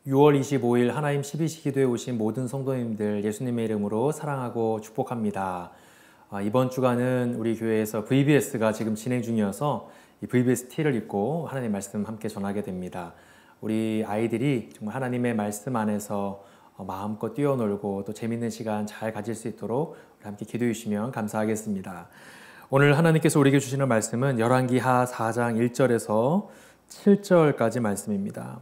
6월 25일 하나님 12시 기도에 오신 모든 성도님들 예수님의 이름으로 사랑하고 축복합니다. 이번 주간은 우리 교회에서 VBS가 지금 진행 중이어서 이 VBS T를 입고 하나님 말씀 함께 전하게 됩니다. 우리 아이들이 정말 하나님의 말씀 안에서 마음껏 뛰어놀고 또 재밌는 시간 잘 가질 수 있도록 우리 함께 기도해 주시면 감사하겠습니다. 오늘 하나님께서 우리에게 주시는 말씀은 열왕기하 4장 1절에서 7절까지 말씀입니다.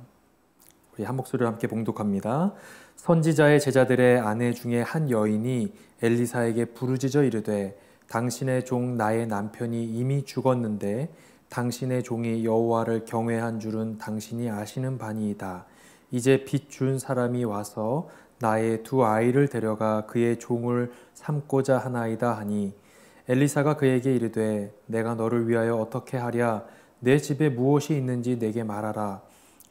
우리 한 목소리로 함께 봉독합니다. 선지자의 제자들의 아내 중에 한 여인이 엘리사에게 부르짖어 이르되 당신의 종 나의 남편이 이미 죽었는데 당신의 종이 여호와를 경외한 줄은 당신이 아시는 바니이다. 이제 빚 준 사람이 와서 나의 두 아이를 데려가 그의 종을 삼고자 하나이다 하니 엘리사가 그에게 이르되 내가 너를 위하여 어떻게 하랴 내 집에 무엇이 있는지 내게 말하라.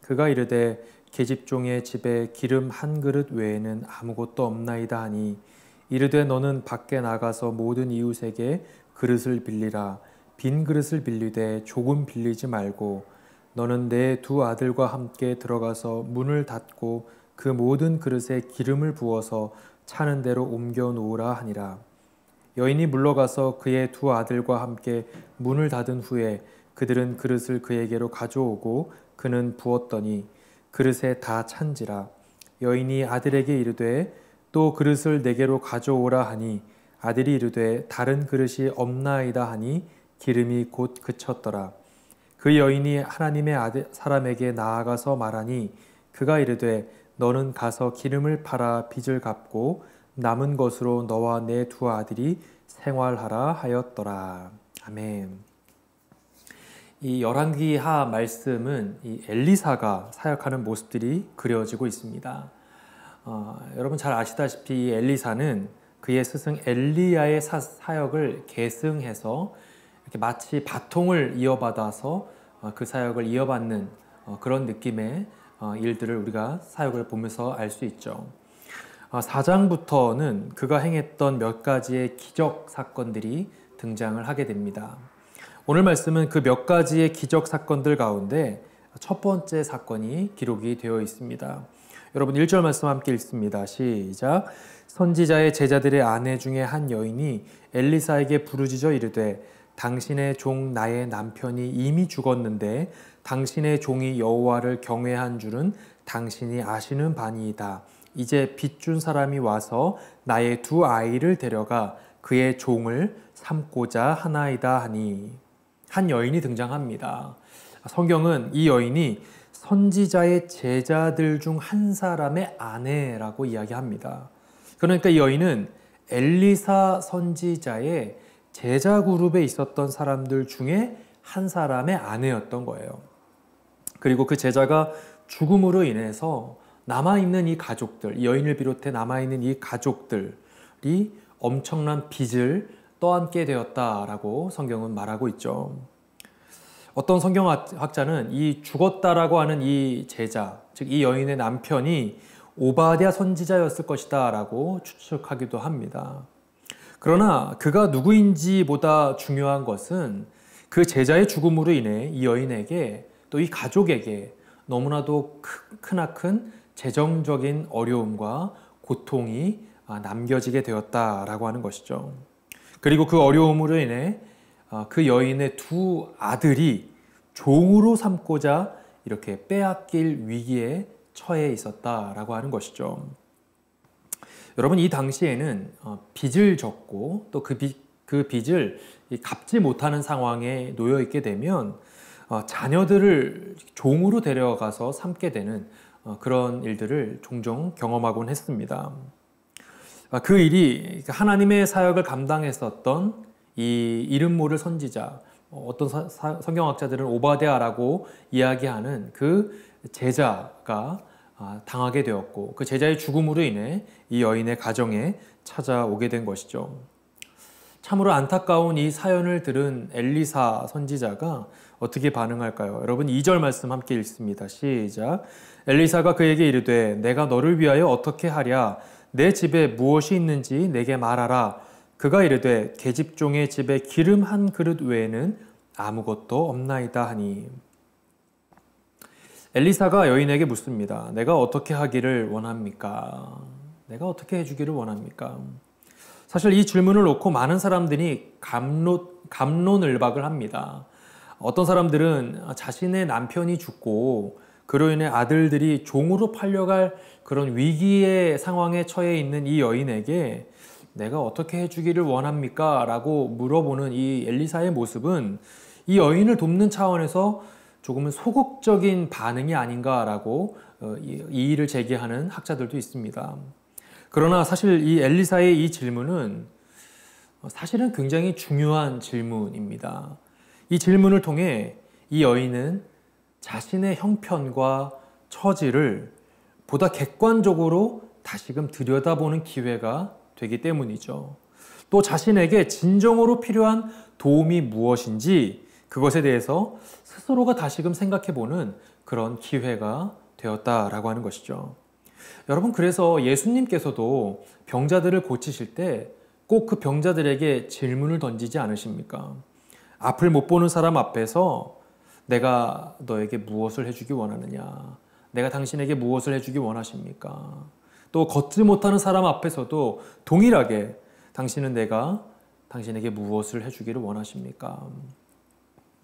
그가 이르되 계집종의 집에 기름 한 그릇 외에는 아무것도 없나이다 하니 이르되 너는 밖에 나가서 모든 이웃에게 그릇을 빌리라. 빈 그릇을 빌리되 조금 빌리지 말고 너는 내 두 아들과 함께 들어가서 문을 닫고 그 모든 그릇에 기름을 부어서 차는 대로 옮겨 놓으라 하니라. 여인이 물러가서 그의 두 아들과 함께 문을 닫은 후에 그들은 그릇을 그에게로 가져오고 그는 부었더니 그릇에 다 찬지라. 여인이 아들에게 이르되 또 그릇을 내게로 가져오라 하니 아들이 이르되 다른 그릇이 없나이다 하니 기름이 곧 그쳤더라. 그 여인이 하나님의 사람에게 나아가서 말하니 그가 이르되 너는 가서 기름을 팔아 빚을 갚고 남은 것으로 너와 내 두 아들이 생활하라 하였더라. 아멘. 이 열왕기하 말씀은 이 엘리사가 사역하는 모습들이 그려지고 있습니다. 여러분 잘 아시다시피 이 엘리사는 그의 스승 엘리야의 사역을 계승해서 이렇게 마치 바통을 이어받아서 그 사역을 이어받는 그런 느낌의 일들을 우리가 사역을 보면서 알 수 있죠. 4장부터는 그가 행했던 몇 가지의 기적 사건들이 등장을 하게 됩니다. 오늘 말씀은 그 몇 가지의 기적 사건들 가운데 첫 번째 사건이 기록이 되어 있습니다. 여러분 1절 말씀 함께 읽습니다. 시작. 선지자의 제자들의 아내 중에 한 여인이 엘리사에게 부르짖어 이르되 당신의 종 나의 남편이 이미 죽었는데 당신의 종이 여호와를 경외한 줄은 당신이 아시는 바니이다. 이제 빚 준 사람이 와서 나의 두 아이를 데려가 그의 종을 삼고자 하나이다 하니 한 여인이 등장합니다. 성경은 이 여인이 선지자의 제자들 중 한 사람의 아내라고 이야기합니다. 그러니까 이 여인은 엘리사 선지자의 제자 그룹에 있었던 사람들 중에 한 사람의 아내였던 거예요. 그리고 그 제자가 죽음으로 인해서 남아있는 이 가족들, 이 여인을 비롯해 남아있는 이 가족들이 엄청난 빚을 떠안게 되었다라고 성경은 말하고 있죠. 어떤 성경학자는 이 죽었다라고 하는 이 제자, 즉 이 여인의 남편이 오바댜 선지자였을 것이다 라고 추측하기도 합니다. 그러나 그가 누구인지보다 중요한 것은 그 제자의 죽음으로 인해 이 여인에게 또 이 가족에게 너무나도 크나큰 재정적인 어려움과 고통이 남겨지게 되었다라고 하는 것이죠. 그리고 그 어려움으로 인해 그 여인의 두 아들이 종으로 삼고자 이렇게 빼앗길 위기에 처해 있었다라고 하는 것이죠. 여러분 이 당시에는 빚을 졌고 또 그 빚을 갚지 못하는 상황에 놓여 있게 되면 자녀들을 종으로 데려가서 삼게 되는 그런 일들을 종종 경험하곤 했습니다. 그 일이 하나님의 사역을 감당했었던 이 이름 모를 선지자, 어떤 성경학자들은 오바댜라고 이야기하는 그 제자가 당하게 되었고 그 제자의 죽음으로 인해 이 여인의 가정에 찾아오게 된 것이죠. 참으로 안타까운 이 사연을 들은 엘리사 선지자가 어떻게 반응할까요? 여러분 2절 말씀 함께 읽습니다. 시작. 엘리사가 그에게 이르되 내가 너를 위하여 어떻게 하랴 내 집에 무엇이 있는지 내게 말하라. 그가 이르되 계집종의 집에 기름 한 그릇 외에는 아무것도 없나이다 하니 엘리사가 여인에게 묻습니다. 내가 어떻게 하기를 원합니까? 내가 어떻게 해주기를 원합니까? 사실 이 질문을 놓고 많은 사람들이 갑론을박을 합니다. 어떤 사람들은 자신의 남편이 죽고 그로 인해 아들들이 종으로 팔려갈 그런 위기의 상황에 처해 있는 이 여인에게 내가 어떻게 해주기를 원합니까? 라고 물어보는 이 엘리사의 모습은 이 여인을 돕는 차원에서 조금은 소극적인 반응이 아닌가라고 이의를 제기하는 학자들도 있습니다. 그러나 사실 이 엘리사의 이 질문은 사실은 굉장히 중요한 질문입니다. 이 질문을 통해 이 여인은 자신의 형편과 처지를 보다 객관적으로 다시금 들여다보는 기회가 되기 때문이죠. 또 자신에게 진정으로 필요한 도움이 무엇인지 그것에 대해서 스스로가 다시금 생각해보는 그런 기회가 되었다라고 하는 것이죠. 여러분, 그래서 예수님께서도 병자들을 고치실 때 꼭 그 병자들에게 질문을 던지지 않으십니까? 앞을 못 보는 사람 앞에서 내가 너에게 무엇을 해주기 원하느냐? 내가 당신에게 무엇을 해주기 원하십니까? 또 걷지 못하는 사람 앞에서도 동일하게 당신은 내가 당신에게 무엇을 해주기를 원하십니까?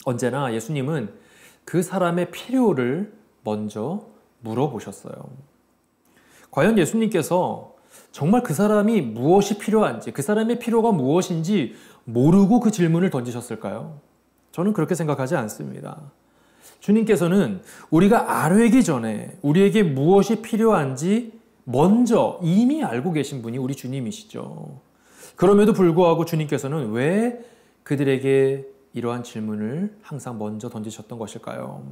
언제나 예수님은 그 사람의 필요를 먼저 물어보셨어요. 과연 예수님께서 정말 그 사람이 무엇이 필요한지, 그 사람의 필요가 무엇인지 모르고 그 질문을 던지셨을까요? 저는 그렇게 생각하지 않습니다. 주님께서는 우리가 아뢰기 전에 우리에게 무엇이 필요한지 먼저 이미 알고 계신 분이 우리 주님이시죠. 그럼에도 불구하고 주님께서는 왜 그들에게 이러한 질문을 항상 먼저 던지셨던 것일까요?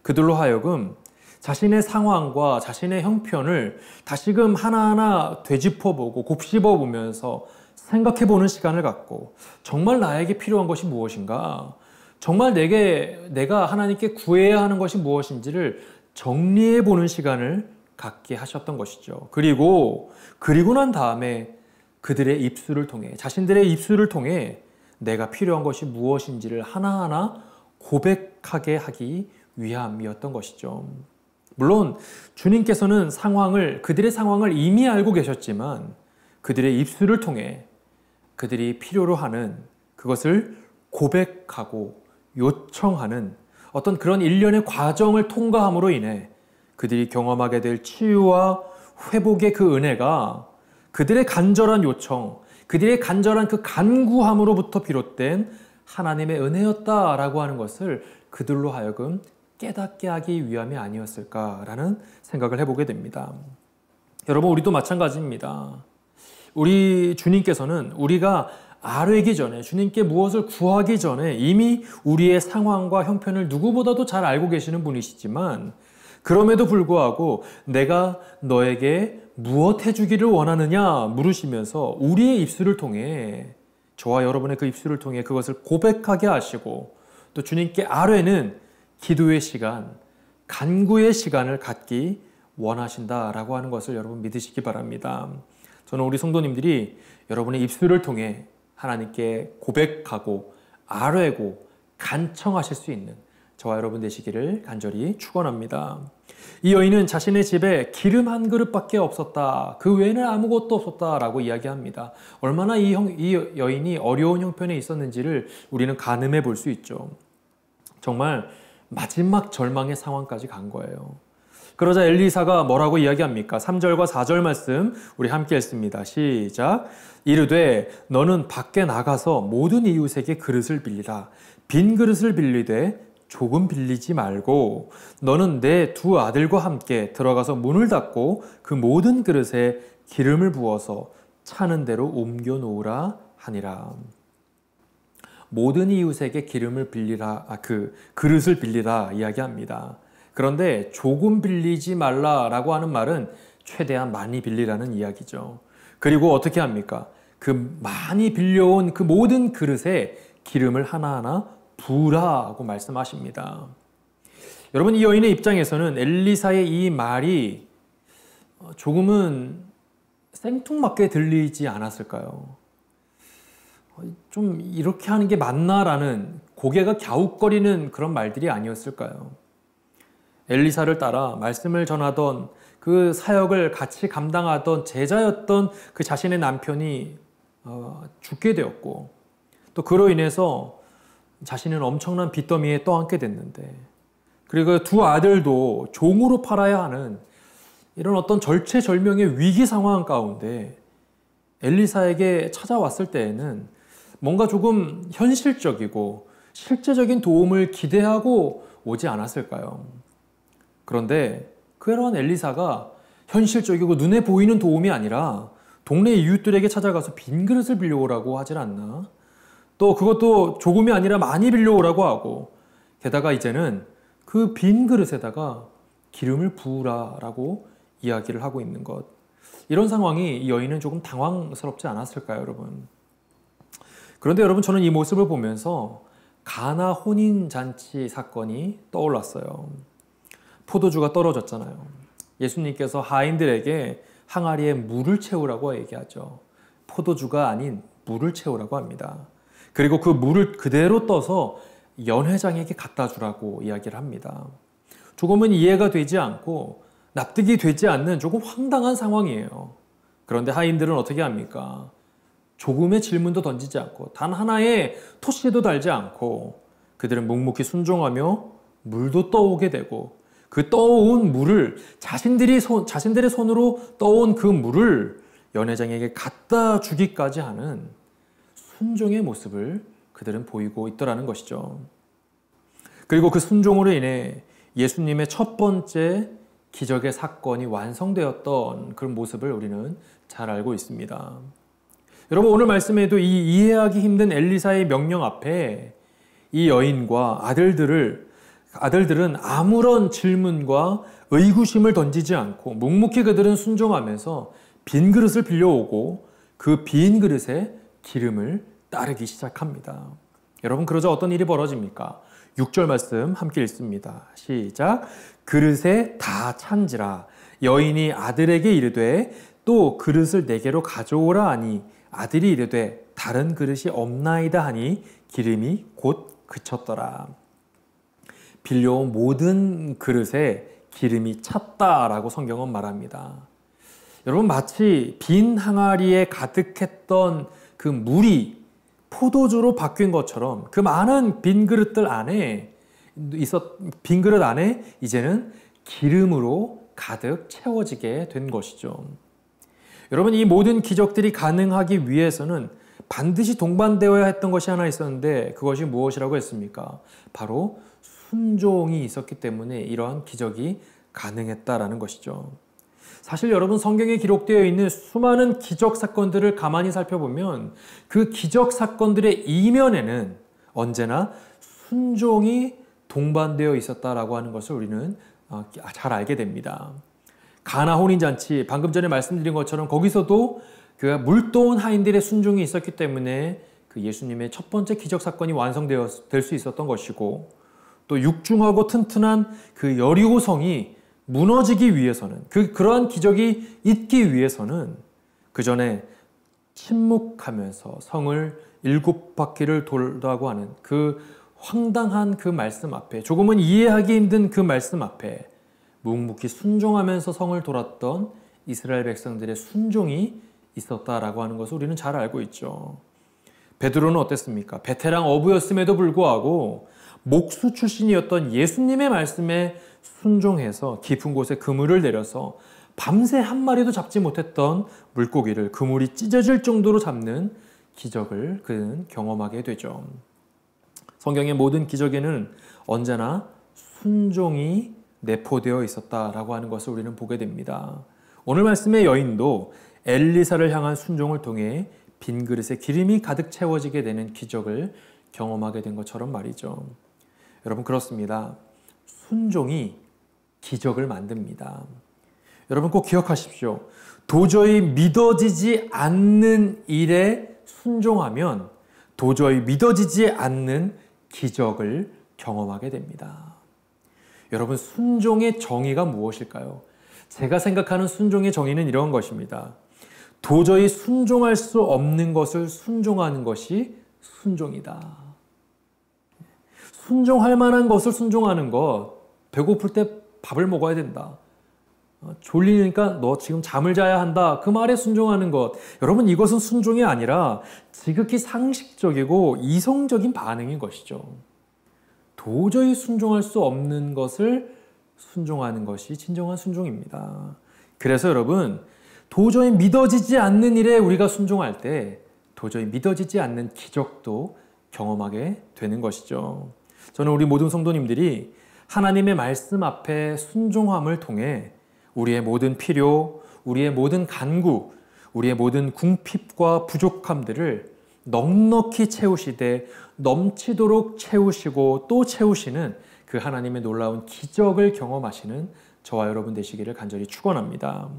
그들로 하여금 자신의 상황과 자신의 형편을 다시금 하나하나 되짚어보고 곱씹어보면서 생각해보는 시간을 갖고 정말 나에게 필요한 것이 무엇인가? 정말 내가 하나님께 구해야 하는 것이 무엇인지를 정리해보는 시간을 갖게 하셨던 것이죠. 그리고 난 다음에 그들의 입술을 통해, 자신들의 입술을 통해 내가 필요한 것이 무엇인지를 하나하나 고백하게 하기 위함이었던 것이죠. 물론 주님께서는 그들의 상황을 이미 알고 계셨지만 그들의 입술을 통해 그들이 필요로 하는 그것을 고백하고 요청하는 어떤 그런 일련의 과정을 통과함으로 인해 그들이 경험하게 될 치유와 회복의 그 은혜가 그들의 간절한 요청, 그들의 간절한 그 간구함으로부터 비롯된 하나님의 은혜였다라고 하는 것을 그들로 하여금 깨닫게 하기 위함이 아니었을까라는 생각을 해보게 됩니다. 여러분, 우리도 마찬가지입니다. 우리 주님께서는 우리가 아뢰기 전에, 주님께 무엇을 구하기 전에 이미 우리의 상황과 형편을 누구보다도 잘 알고 계시는 분이시지만 그럼에도 불구하고 내가 너에게 무엇 해주기를 원하느냐 물으시면서 우리의 입술을 통해, 저와 여러분의 그 입술을 통해 그것을 고백하게 하시고 또 주님께 아뢰는 기도의 시간, 간구의 시간을 갖기 원하신다라고 하는 것을 여러분 믿으시기 바랍니다. 저는 우리 성도님들이 여러분의 입술을 통해 하나님께 고백하고 아뢰고 간청하실 수 있는 저와 여러분 되시기를 간절히 축원합니다. 이 여인은 자신의 집에 기름 한 그릇밖에 없었다. 그 외에는 아무것도 없었다라고 이야기합니다. 얼마나 이 여인이 어려운 형편에 있었는지를 우리는 가늠해 볼 수 있죠. 정말 마지막 절망의 상황까지 간 거예요. 그러자 엘리사가 뭐라고 이야기합니까? 3절과 4절 말씀 우리 함께 읽습니다. 시작. 이르되 너는 밖에 나가서 모든 이웃에게 그릇을 빌리라. 빈 그릇을 빌리되 조금 빌리지 말고 너는 내 두 아들과 함께 들어가서 문을 닫고 그 모든 그릇에 기름을 부어서 차는 대로 옮겨 놓으라 하니라. 모든 이웃에게 기름을 빌리라, 그 그릇을 빌리라 이야기합니다. 그런데 조금 빌리지 말라라고 하는 말은 최대한 많이 빌리라는 이야기죠. 그리고 어떻게 합니까? 그 많이 빌려온 그 모든 그릇에 기름을 하나하나 부으라고 말씀하십니다. 여러분, 이 여인의 입장에서는 엘리사의 이 말이 조금은 생뚱맞게 들리지 않았을까요? 좀 이렇게 하는 게 맞나라는 고개가 갸웃거리는 그런 말들이 아니었을까요? 엘리사를 따라 말씀을 전하던 그 사역을 같이 감당하던 제자였던 그 자신의 남편이 죽게 되었고, 또 그로 인해서 자신은 엄청난 빚더미에 떠안게 됐는데, 그리고 두 아들도 종으로 팔아야 하는 이런 어떤 절체절명의 위기 상황 가운데 엘리사에게 찾아왔을 때에는 뭔가 조금 현실적이고 실제적인 도움을 기대하고 오지 않았을까요? 그런데 그러한 엘리사가 현실적이고 눈에 보이는 도움이 아니라 동네 이웃들에게 찾아가서 빈 그릇을 빌려오라고 하질 않나? 또 그것도 조금이 아니라 많이 빌려오라고 하고, 게다가 이제는 그 빈 그릇에다가 기름을 부으라라고 이야기를 하고 있는 것. 이런 상황이 이 여인은 조금 당황스럽지 않았을까요, 여러분? 그런데 여러분, 저는 이 모습을 보면서 가나 혼인잔치 사건이 떠올랐어요. 포도주가 떨어졌잖아요. 예수님께서 하인들에게 항아리에 물을 채우라고 얘기하죠. 포도주가 아닌 물을 채우라고 합니다. 그리고 그 물을 그대로 떠서 연회장에게 갖다 주라고 이야기를 합니다. 조금은 이해가 되지 않고 납득이 되지 않는 조금 황당한 상황이에요. 그런데 하인들은 어떻게 합니까? 조금의 질문도 던지지 않고 단 하나의 토시도 달지 않고 그들은 묵묵히 순종하며 물도 떠오게 되고, 그 떠온 물을 자신들의 손으로 떠온 그 물을 연회장에게 갖다 주기까지 하는 순종의 모습을 그들은 보이고 있더라는 것이죠. 그리고 그 순종으로 인해 예수님의 첫 번째 기적의 사건이 완성되었던 그런 모습을 우리는 잘 알고 있습니다. 여러분, 오늘 말씀에도 이 이해하기 힘든 엘리사의 명령 앞에 이 여인과 아들들은 아무런 질문과 의구심을 던지지 않고 묵묵히 그들은 순종하면서 빈 그릇을 빌려오고 그 빈 그릇에 기름을 따르기 시작합니다. 여러분, 그러자 어떤 일이 벌어집니까? 6절 말씀 함께 읽습니다. 시작. 그릇에 다 찬지라. 여인이 아들에게 이르되 또 그릇을 내게로 가져오라 하니 아들이 이르되 다른 그릇이 없나이다 하니 기름이 곧 그쳤더라. 빌려온 모든 그릇에 기름이 찼다라고 성경은 말합니다. 여러분, 마치 빈 항아리에 가득했던 그 물이 포도주로 바뀐 것처럼 그 많은 빈 그릇 안에 이제는 기름으로 가득 채워지게 된 것이죠. 여러분, 이 모든 기적들이 가능하기 위해서는 반드시 동반되어야 했던 것이 하나 있었는데, 그것이 무엇이라고 했습니까? 바로 순종이 있었기 때문에 이러한 기적이 가능했다라는 것이죠. 사실 여러분, 성경에 기록되어 있는 수많은 기적 사건들을 가만히 살펴보면 그 기적 사건들의 이면에는 언제나 순종이 동반되어 있었다라고 하는 것을 우리는 잘 알게 됩니다. 가나 혼인잔치, 방금 전에 말씀드린 것처럼 거기서도 그 물떠온 하인들의 순종이 있었기 때문에 그 예수님의 첫 번째 기적 사건이 완성될 수 있었던 것이고, 또 육중하고 튼튼한 그 여리고성이 무너지기 위해서는, 그러한 기적이 있기 위해서는 그 전에 침묵하면서 성을 7바퀴를 돌라고 하는 그 황당한 그 말씀 앞에, 조금은 이해하기 힘든 그 말씀 앞에 묵묵히 순종하면서 성을 돌았던 이스라엘 백성들의 순종이 있었다라고 하는 것을 우리는 잘 알고 있죠. 베드로는 어땠습니까? 베테랑 어부였음에도 불구하고 목수 출신이었던 예수님의 말씀에 순종해서 깊은 곳에 그물을 내려서 밤새 한 마리도 잡지 못했던 물고기를 그물이 찢어질 정도로 잡는 기적을 그는 경험하게 되죠. 성경의 모든 기적에는 언제나 순종이 내포되어 있었다라고 하는 것을 우리는 보게 됩니다. 오늘 말씀의 여인도 엘리사를 향한 순종을 통해 빈 그릇에 기름이 가득 채워지게 되는 기적을 경험하게 된 것처럼 말이죠. 여러분, 그렇습니다. 순종이 기적을 만듭니다. 여러분, 꼭 기억하십시오. 도저히 믿어지지 않는 일에 순종하면 도저히 믿어지지 않는 기적을 경험하게 됩니다. 여러분, 순종의 정의가 무엇일까요? 제가 생각하는 순종의 정의는 이런 것입니다. 도저히 순종할 수 없는 것을 순종하는 것이 순종이다. 순종할 만한 것을 순종하는 것, 배고플 때 밥을 먹어야 된다. 졸리니까 너 지금 잠을 자야 한다. 그 말에 순종하는 것. 여러분, 이것은 순종이 아니라 지극히 상식적이고 이성적인 반응인 것이죠. 도저히 순종할 수 없는 것을 순종하는 것이 진정한 순종입니다. 그래서 여러분, 도저히 믿어지지 않는 일에 우리가 순종할 때 도저히 믿어지지 않는 기적도 경험하게 되는 것이죠. 저는 우리 모든 성도님들이 하나님의 말씀 앞에 순종함을 통해 우리의 모든 필요, 우리의 모든 간구, 우리의 모든 궁핍과 부족함들을 넉넉히 채우시되 넘치도록 채우시고 또 채우시는 그 하나님의 놀라운 기적을 경험하시는 저와 여러분 되시기를 간절히 축원합니다.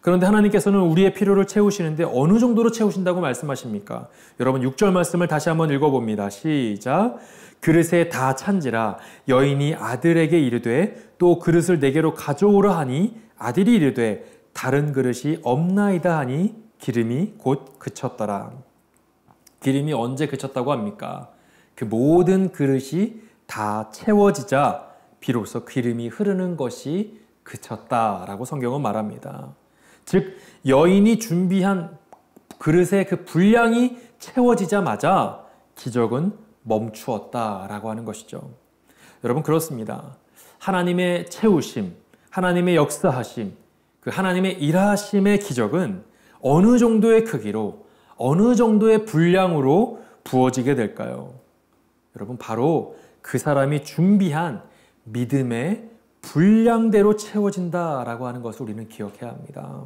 그런데 하나님께서는 우리의 필요를 채우시는데 어느 정도로 채우신다고 말씀하십니까? 여러분 6절 말씀을 다시 한번 읽어봅니다. 시작. 그릇에 다 찬지라 여인이 아들에게 이르되 또 그릇을 내게로 가져오라 하니 아들이 이르되 다른 그릇이 없나이다 하니 기름이 곧 그쳤더라. 기름이 언제 그쳤다고 합니까? 그 모든 그릇이 다 채워지자 비로소 기름이 흐르는 것이 그쳤다라고 성경은 말합니다. 즉 여인이 준비한 그릇의 그 분량이 채워지자마자 기적은 멈추었다라고 하는 것이죠. 여러분 그렇습니다. 하나님의 채우심, 하나님의 역사하심, 그 하나님의 일하심의 기적은 어느 정도의 크기로 어느 정도의 분량으로 부어지게 될까요? 여러분 바로 그 사람이 준비한 믿음의 분량대로 채워진다라고 하는 것을 우리는 기억해야 합니다.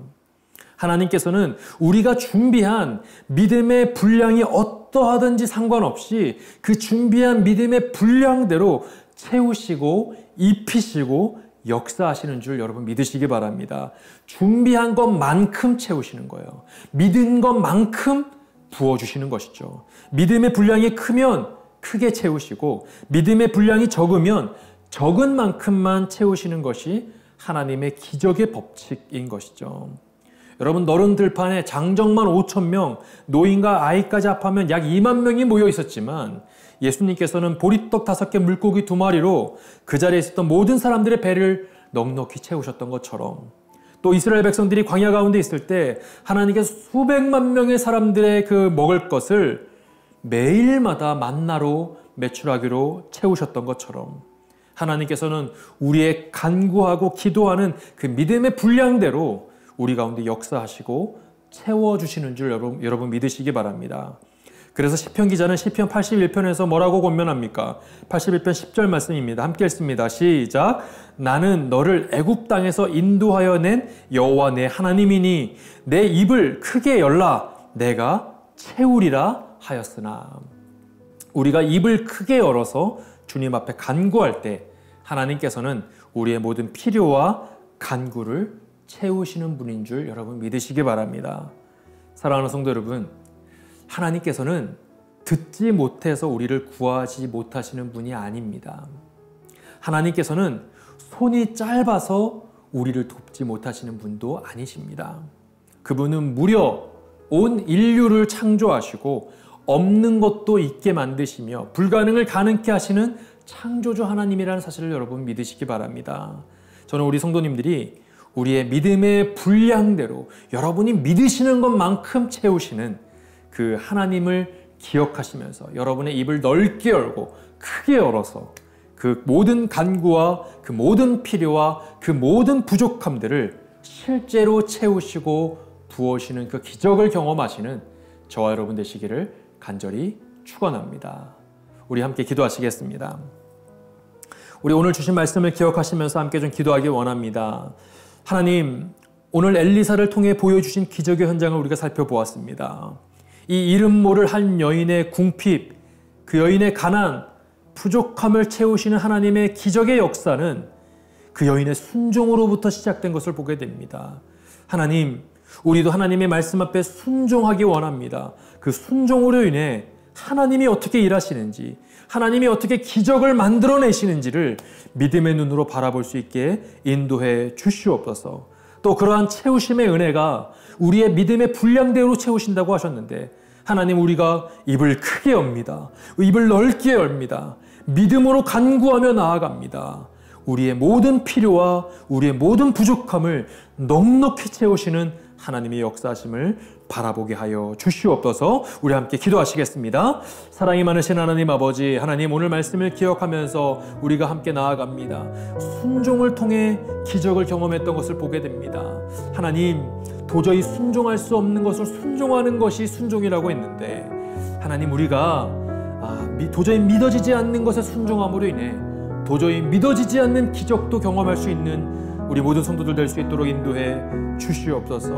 하나님께서는 우리가 준비한 믿음의 분량이 어떠하든지 상관없이 그 준비한 믿음의 분량대로 채우시고 입히시고 역사하시는 줄 여러분 믿으시기 바랍니다. 준비한 것만큼 채우시는 거예요. 믿은 것만큼 부어주시는 것이죠. 믿음의 분량이 크면 크게 채우시고 믿음의 분량이 적으면 적은 만큼만 채우시는 것이 하나님의 기적의 법칙인 것이죠. 여러분 너른 들판에 장정만 5,000명, 노인과 아이까지 합하면 약 2만 명이 모여 있었지만 예수님께서는 보리떡 5개, 물고기 2마리로 그 자리에 있었던 모든 사람들의 배를 넉넉히 채우셨던 것처럼 또 이스라엘 백성들이 광야 가운데 있을 때 하나님께서 수백만 명의 사람들의 그 먹을 것을 매일마다 만나로 매출하기로 채우셨던 것처럼 하나님께서는 우리의 간구하고 기도하는 그 믿음의 분량대로 우리 가운데 역사하시고 채워주시는 줄 여러분 믿으시기 바랍니다. 그래서 시편 기자는 시편 81편에서 뭐라고 권면합니까? 81편 10절 말씀입니다. 함께 읽습니다. 시작. 나는 너를 애굽 땅에서 인도하여 낸 여호와 내 하나님이니 내 입을 크게 열라 내가 채우리라 하였으나. 우리가 입을 크게 열어서 주님 앞에 간구할 때 하나님께서는 우리의 모든 필요와 간구를 채우시는 분인 줄 여러분 믿으시기 바랍니다. 사랑하는 성도 여러분, 하나님께서는 듣지 못해서 우리를 구하지 못하시는 분이 아닙니다. 하나님께서는 손이 짧아서 우리를 돕지 못하시는 분도 아니십니다. 그분은 무려 온 인류를 창조하시고 없는 것도 있게 만드시며 불가능을 가능케 하시는 창조주 하나님이라는 사실을 여러분 믿으시기 바랍니다. 저는 우리 성도님들이 우리의 믿음의 분량대로 여러분이 믿으시는 것만큼 채우시는 그 하나님을 기억하시면서 여러분의 입을 넓게 열고 크게 열어서 그 모든 간구와 그 모든 필요와 그 모든 부족함들을 실제로 채우시고 부어시는 그 기적을 경험하시는 저와 여러분 되시기를 간절히 축원합니다. 우리 함께 기도하시겠습니다. 우리 오늘 주신 말씀을 기억하시면서 함께 좀 기도하기 원합니다. 하나님, 오늘 엘리사를 통해 보여주신 기적의 현장을 우리가 살펴보았습니다. 이 이름 모를 한 여인의 궁핍, 그 여인의 가난, 부족함을 채우시는 하나님의 기적의 역사는 그 여인의 순종으로부터 시작된 것을 보게 됩니다. 하나님, 우리도 하나님의 말씀 앞에 순종하기 원합니다. 그 순종으로 인해 하나님이 어떻게 일하시는지, 하나님이 어떻게 기적을 만들어내시는지를 믿음의 눈으로 바라볼 수 있게 인도해 주시옵소서. 또 그러한 채우심의 은혜가 우리의 믿음의 분량대로 채우신다고 하셨는데 하나님, 우리가 입을 크게 엽니다. 입을 넓게 열입니다. 믿음으로 간구하며 나아갑니다. 우리의 모든 필요와 우리의 모든 부족함을 넉넉히 채우시는 하나님의 역사하심을 바라보게 하여 주시옵소서. 우리 함께 기도하시겠습니다. 사랑이 많으신 하나님 아버지, 하나님 오늘 말씀을 기억하면서 우리가 함께 나아갑니다. 순종을 통해 기적을 경험했던 것을 보게 됩니다. 하나님, 도저히 순종할 수 없는 것을 순종하는 것이 순종이라고 했는데, 하나님, 우리가 도저히 믿어지지 않는 것에 순종함으로 인해 도저히 믿어지지 않는 기적도 경험할 수 있는 우리 모든 성도들 될 수 있도록 인도해 주시옵소서.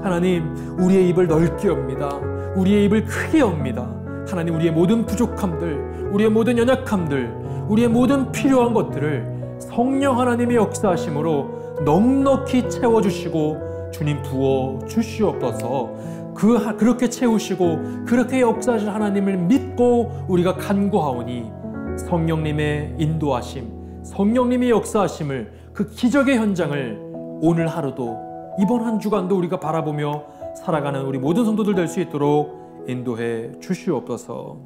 하나님, 우리의 입을 넓게 엽니다. 우리의 입을 크게 엽니다. 하나님, 우리의 모든 부족함들, 우리의 모든 연약함들, 우리의 모든 필요한 것들을 성령 하나님의 역사하심으로 넉넉히 채워주시고 주님 부어 주시옵소서. 그렇게 채우시고 그렇게 역사하실 하나님을 믿고 우리가 간구하오니 성령님의 인도하심, 성령님의 역사하심을, 그 기적의 현장을 오늘 하루도, 이번 한 주간도 우리가 바라보며 살아가는 우리 모든 성도들 될 수 있도록 인도해 주시옵소서.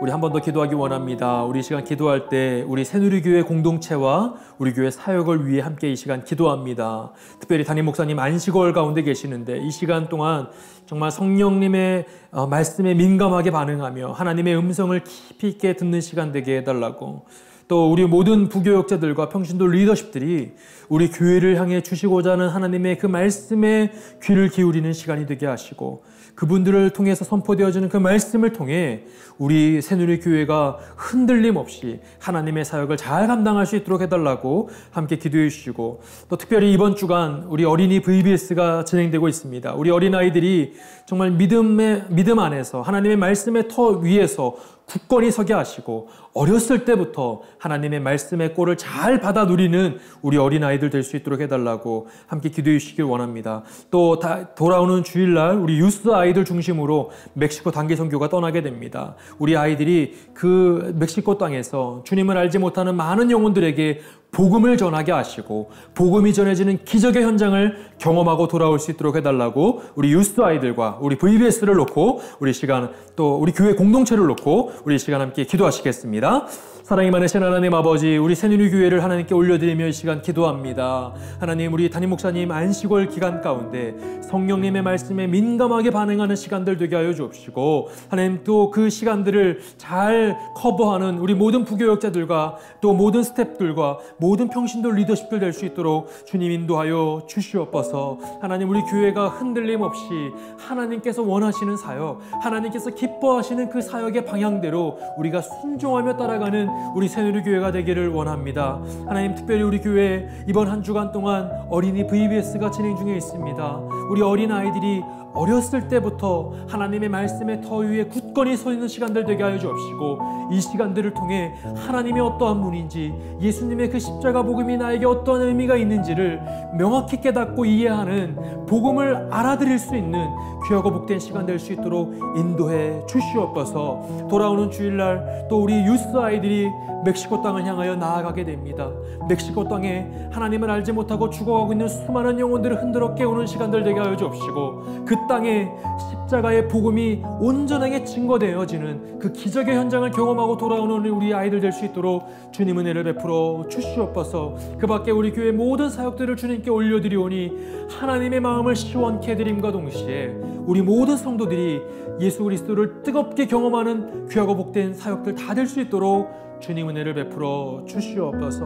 우리 한 번 더 기도하기 원합니다. 우리 이 시간 기도할 때 우리 새누리교회 공동체와 우리 교회 사역을 위해 함께 이 시간 기도합니다. 특별히 담임 목사님 안식월 가운데 계시는데 이 시간 동안 정말 성령님의 말씀에 민감하게 반응하며 하나님의 음성을 깊이 있게 듣는 시간 되게 해달라고, 또 우리 모든 부교역자들과 평신도 리더십들이 우리 교회를 향해 주시고자 하는 하나님의 그 말씀에 귀를 기울이는 시간이 되게 하시고, 그분들을 통해서 선포되어지는 그 말씀을 통해 우리 새누리교회가 흔들림 없이 하나님의 사역을 잘 감당할 수 있도록 해달라고 함께 기도해 주시고, 또 특별히 이번 주간 우리 어린이 VBS가 진행되고 있습니다. 우리 어린아이들이 정말 믿음 안에서 하나님의 말씀의 터 위에서 굳건히 서게 하시고 어렸을 때부터 하나님의 말씀의 꼴을 잘 받아 누리는 우리 어린아이들 될 수 있도록 해달라고 함께 기도해 주시길 원합니다. 또 돌아오는 주일날 우리 유스 아이들 중심으로 멕시코 단기 선교가 떠나게 됩니다. 우리 아이들이 그 멕시코 땅에서 주님을 알지 못하는 많은 영혼들에게 복음을 전하게 하시고 복음이 전해지는 기적의 현장을 경험하고 돌아올 수 있도록 해달라고 우리 유스 아이들과 우리 VBS를 놓고 우리 시간, 또 우리 교회 공동체를 놓고 우리 시간 함께 기도하시겠습니다. 사랑이 많으신 하나님 아버지, 우리 새누리교회를 하나님께 올려드리며 이 시간 기도합니다. 하나님, 우리 담임 목사님 안식월 기간 가운데 성령님의 말씀에 민감하게 반응하는 시간들 되게 하여 주옵시고, 하나님 또 그 시간들을 잘 커버하는 우리 모든 부교역자들과 또 모든 스태프들과 모든 평신도 리더십들 될 수 있도록 주님 인도하여 주시옵소서. 하나님, 우리 교회가 흔들림 없이 하나님께서 원하시는 사역, 하나님께서 기뻐하시는 그 사역의 방향대로 우리가 순종하며 따라가는 우리 새누리교회가 되기를 원합니다. 하나님, 특별히 우리 교회 이번 한 주간 동안 어린이 VBS가 진행 중에 있습니다. 우리 어린아이들이 어렸을 때부터 하나님의 말씀의 터 위에 굳건히 서 있는 시간들 되게 하여 주옵시고, 이 시간들을 통해 하나님이 어떠한 분인지, 예수님의 그 십자가 복음이 나에게 어떠한 의미가 있는지를 명확히 깨닫고 이해하는, 복음을 알아들일 수 있는 귀하고 복된 시간 될 수 있도록 인도해 주시옵소서. 돌아오는 주일날 또 우리 유스 아이들이 멕시코 땅을 향하여 나아가게 됩니다. 멕시코 땅에 하나님을 알지 못하고 죽어가고 있는 수많은 영혼들을 흔들어 깨우는 시간들 되게 하여 주옵시고, 그 땅에 십자가의 복음이 온전하게 증거되어지는 그 기적의 현장을 경험하고 돌아오는 우리 아이들 될 수 있도록 주님 은혜를 베풀어 주시옵소서. 그 밖에 우리 교회 모든 사역들을 주님께 올려드리오니 하나님의 마음을 시원케 해드림과 동시에 우리 모든 성도들이 예수 그리스도를 뜨겁게 경험하는 귀하고 복된 사역들 다 될 수 있도록 주님 은혜를 베풀어 주시옵소서.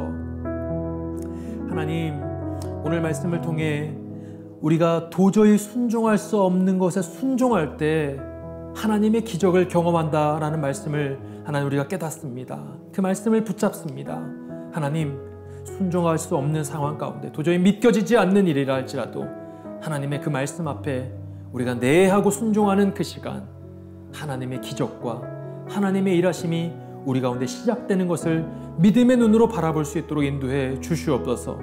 하나님, 오늘 말씀을 통해 우리가 도저히 순종할 수 없는 것에 순종할 때 하나님의 기적을 경험한다라는 말씀을 하나님 우리가 깨닫습니다. 그 말씀을 붙잡습니다. 하나님, 순종할 수 없는 상황 가운데 도저히 믿겨지지 않는 일이라 할지라도 하나님의 그 말씀 앞에 우리가 내하고 순종하는 그 시간, 하나님의 기적과 하나님의 일하심이 우리 가운데 시작되는 것을 믿음의 눈으로 바라볼 수 있도록 인도해 주시옵소서.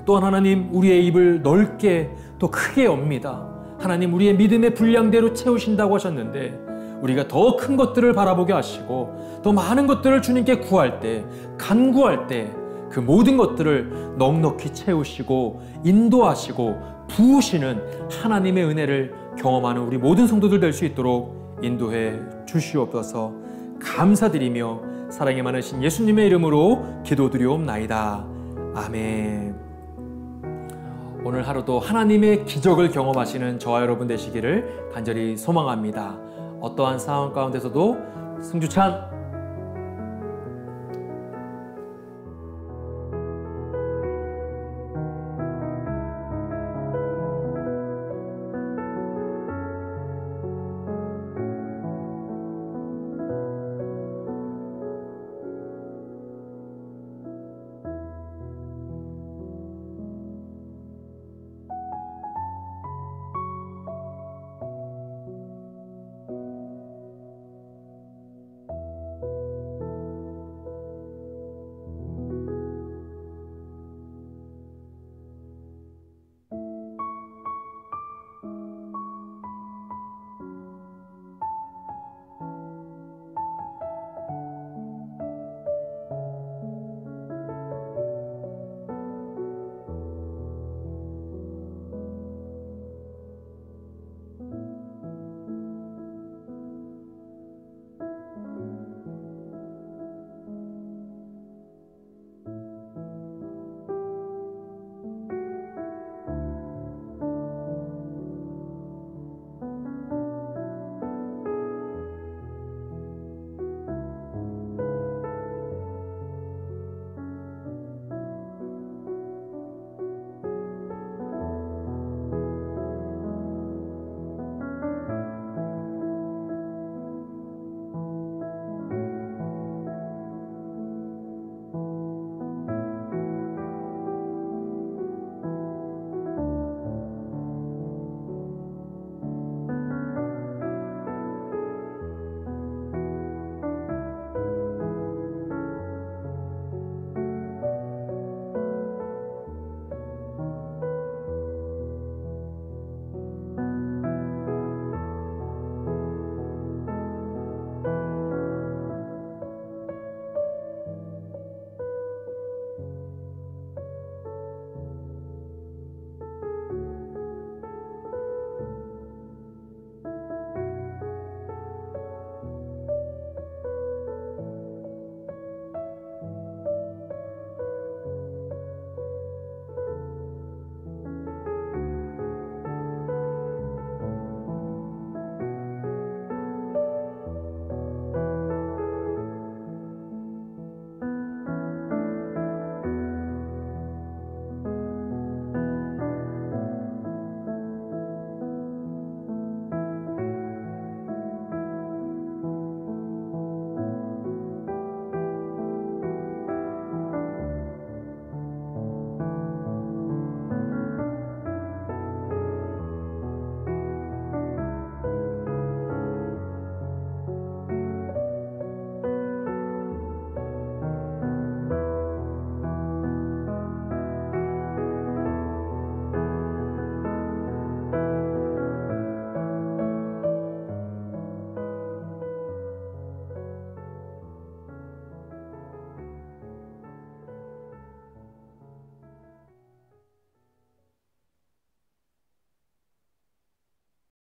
또한 하나님, 우리의 입을 넓게 또 크게 엽니다. 하나님, 우리의 믿음의 분량대로 채우신다고 하셨는데 우리가 더 큰 것들을 바라보게 하시고 더 많은 것들을 주님께 구할 때, 간구할 때 그 모든 것들을 넉넉히 채우시고 인도하시고 부으시는 하나님의 은혜를 경험하는 우리 모든 성도들 될 수 있도록 인도해 주시옵소서. 감사드리며 사랑이 많으신 예수님의 이름으로 기도드리옵나이다. 아멘. 오늘 하루도 하나님의 기적을 경험하시는 저와 여러분 되시기를 간절히 소망합니다. 어떠한 상황 가운데서도 승주찬